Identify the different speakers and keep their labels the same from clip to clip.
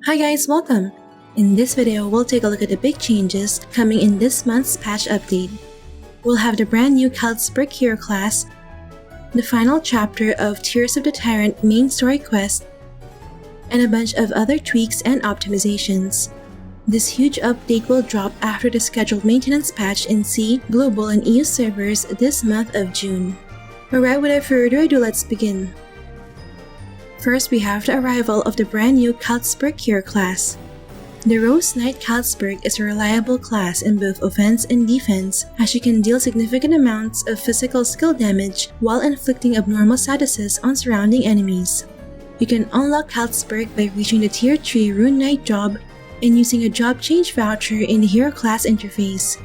Speaker 1: Hi guys, welcome! In this video, we'll take a look at the big changes coming in this month's patch update. We'll have the brand new Khalitzburg hero class, the final chapter of Tears of the Tyrant main story quest, and a bunch of other tweaks and optimizations. This huge update will drop after the scheduled maintenance patch in C, Global, and EU servers this month of June. Alright, without further ado, let's begin. First, we have the arrival of the brand new Khalitzburg hero class. The Rose Knight Khalitzburg is a reliable class in both offense and defense, as she can deal significant amounts of physical skill damage while inflicting abnormal statuses on surrounding enemies. You can unlock Khalitzburg by reaching the Tier 3 Rune Knight job and using a job change voucher in the hero class interface.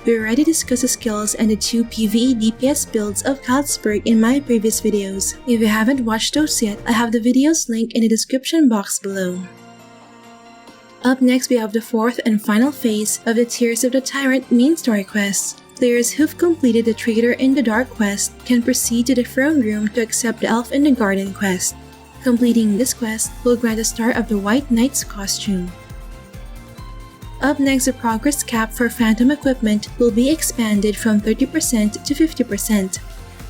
Speaker 1: We already discussed the skills and the two PvE DPS builds of Khalitzburg in my previous videos. If you haven't watched those yet, I have the videos linked in the description box below. Up next, we have the fourth and final phase of the Tears of the Tyrant main story quest. Players who've completed the Traitor in the Dark quest can proceed to the Throne Room to accept the Elf in the Garden quest. Completing this quest will grant a start of the White Knight's costume. Up next, the progress cap for Phantom equipment will be expanded from 30% to 50%.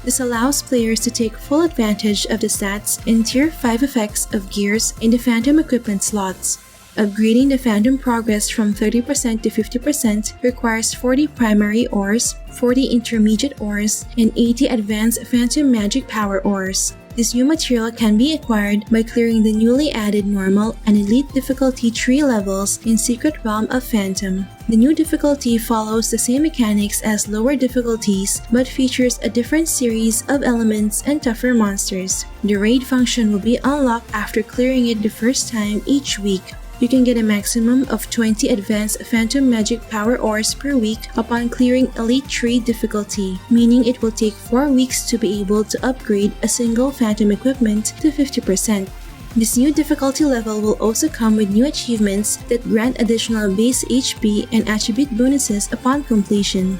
Speaker 1: This allows players to take full advantage of the stats and Tier 5 effects of gears in the Phantom equipment slots. Upgrading the Phantom progress from 30% to 50% requires 40 primary ores, 40 intermediate ores, and 80 advanced Phantom magic power ores. This new material can be acquired by clearing the newly added normal and elite difficulty tree levels in Secret Realm of Phantom. The new difficulty follows the same mechanics as lower difficulties but features a different series of elements and tougher monsters. The raid function will be unlocked after clearing it the first time each week. You can get a maximum of 20 advanced Phantom magic power ores per week upon clearing Elite Tree difficulty, meaning it will take 4 weeks to be able to upgrade a single Phantom equipment to 50%. This new difficulty level will also come with new achievements that grant additional base HP and attribute bonuses upon completion.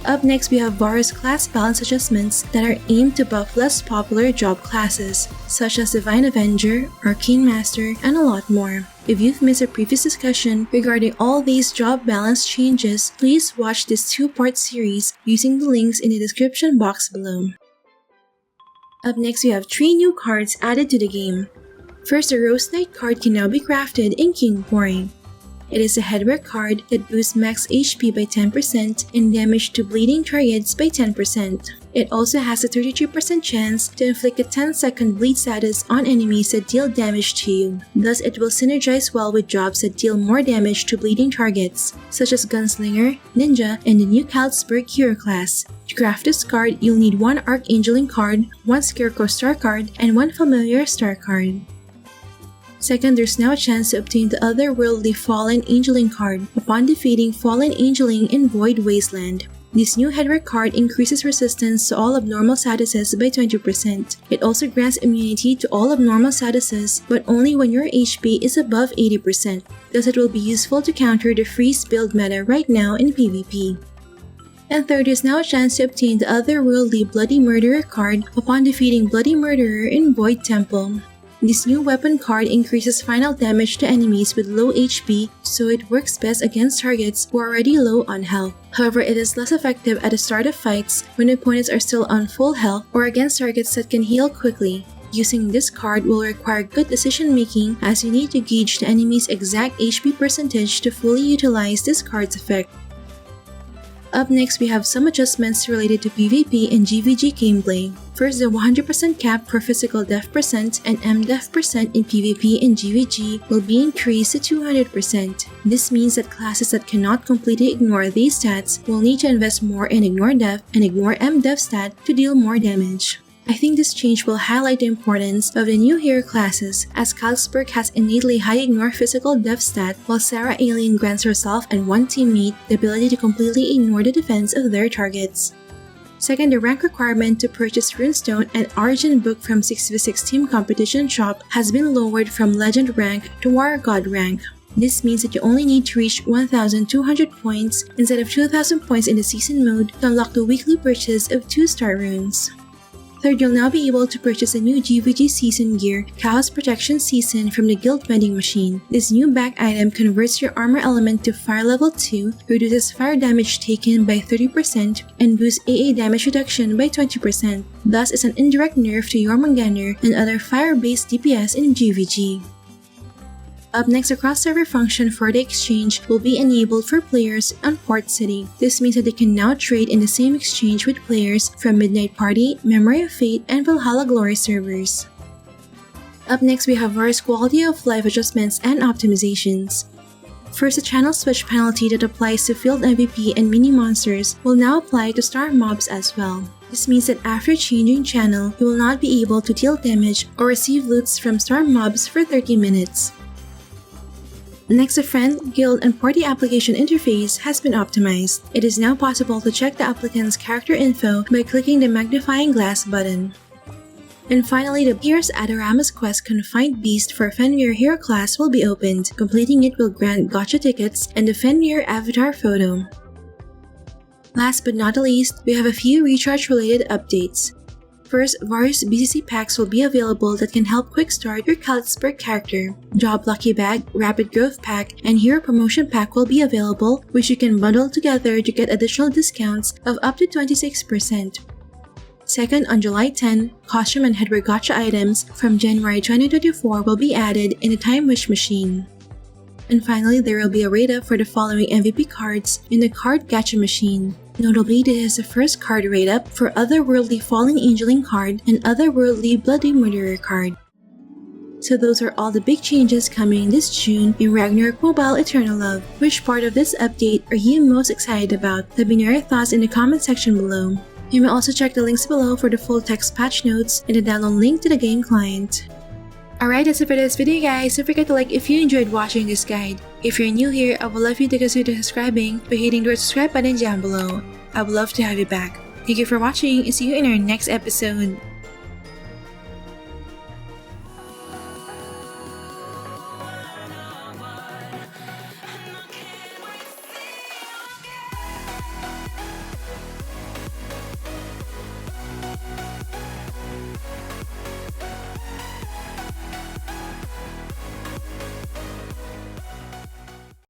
Speaker 1: Up next, we have various class balance adjustments that are aimed to buff less popular job classes, such as Divine Avenger, Arcane Master, and a lot more. If you've missed a previous discussion regarding all these job balance changes, please watch this two-part series using the links in the description box below. Up next, we have 3 new cards added to the game. First, the Rose Knight card can now be crafted in King Quarry. It is a headwear card that boosts max HP by 10% and damage to bleeding targets by 10%. It also has a 33% chance to inflict a 10-second bleed status on enemies that deal damage to you. Thus, it will synergize well with jobs that deal more damage to bleeding targets, such as Gunslinger, Ninja, and the new Khalitzburg hero class. To craft this card, you'll need 1 Archangeling card, 1 Scarecrow star card, and 1 Familiar star card. Second, there's now a chance to obtain the otherworldly Fallen Angeling card upon defeating Fallen Angeling in Void Wasteland. This new headwear card increases resistance to all abnormal statuses by 20%. It also grants immunity to all abnormal statuses, but only when your HP is above 80%. Thus, it will be useful to counter the freeze build meta right now in PvP. And third, there's now a chance to obtain the otherworldly Bloody Murderer card upon defeating Bloody Murderer in Void Temple. This new weapon card increases final damage to enemies with low HP, so it works best against targets who are already low on health. However, it is less effective at the start of fights when opponents are still on full health or against targets that can heal quickly. Using this card will require good decision making, as you need to gauge the enemy's exact HP percentage to fully utilize this card's effect. Up next, we have some adjustments related to PvP and GVG gameplay. First, the 100% cap for physical def percent and MDef percent in PvP and GVG will be increased to 200%. This means that classes that cannot completely ignore these stats will need to invest more in Ignore Def and Ignore MDef stat to deal more damage. I think this change will highlight the importance of the new hero classes, as Khalitzburg has innately high ignore physical def stat, while Sarah Alien grants herself and one teammate the ability to completely ignore the defense of their targets. Second, the rank requirement to purchase Runestone and Origin Book from 6v6 Team Competition Shop has been lowered from Legend rank to War God rank. This means that you only need to reach 1,200 points instead of 2,000 points in the season mode to unlock the weekly purchase of 2-star runes. Third, you'll now be able to purchase a new GVG Season Gear Chaos Protection Season from the Guild Vending Machine. This new back item converts your armor element to Fire Level 2, reduces fire damage taken by 30%, and boosts AA damage reduction by 20%. Thus, is an indirect nerf to Jormungandr and other fire-based DPS in GVG. Up next, a cross-server function for the exchange will be enabled for players on Port City. This means that they can now trade in the same exchange with players from Midnight Party, Memory of Fate, and Valhalla Glory servers. Up next, we have various quality of life adjustments and optimizations. First, the channel switch penalty that applies to field MVP and mini monsters will now apply to star mobs as well. This means that after changing channel, you will not be able to deal damage or receive loots from star mobs for 30 minutes. Next, the friend, guild, and party application interface has been optimized. It is now possible to check the applicant's character info by clicking the magnifying glass button. And finally, the Pierce Adorama's Quest Confined Beast for Fenrir Hero class will be opened. Completing it will grant gacha tickets and the Fenrir avatar photo. Last but not the least, we have a few recharge-related updates. First, various BCC packs will be available that can help quick start your Khalitzburg character. Job Lucky Bag, Rapid Growth Pack, and Hero Promotion Pack will be available, which you can bundle together to get additional discounts of up to 26%. Second, on July 10, costume and headwear gacha items from January 2024 will be added in the Time Wish machine. And finally, there will be a rate up for the following MVP cards in the Card Gacha machine. Notably, this is the first card rate up for Otherworldly Falling Angeling card and Otherworldly Bloody Murderer card. So those are all the big changes coming this June in Ragnarok Mobile Eternal Love. Which part of this update are you most excited about? Let me know your thoughts in the comment section below. You may also check the links below for the full text patch notes and the download link to the game client. Alright, that's it for this video guys. Don't forget to like if you enjoyed watching this guide. If you're new here, I would love you to consider subscribing by hitting the subscribe button down below. I would love to have you back. Thank you for watching and see you in our next episode.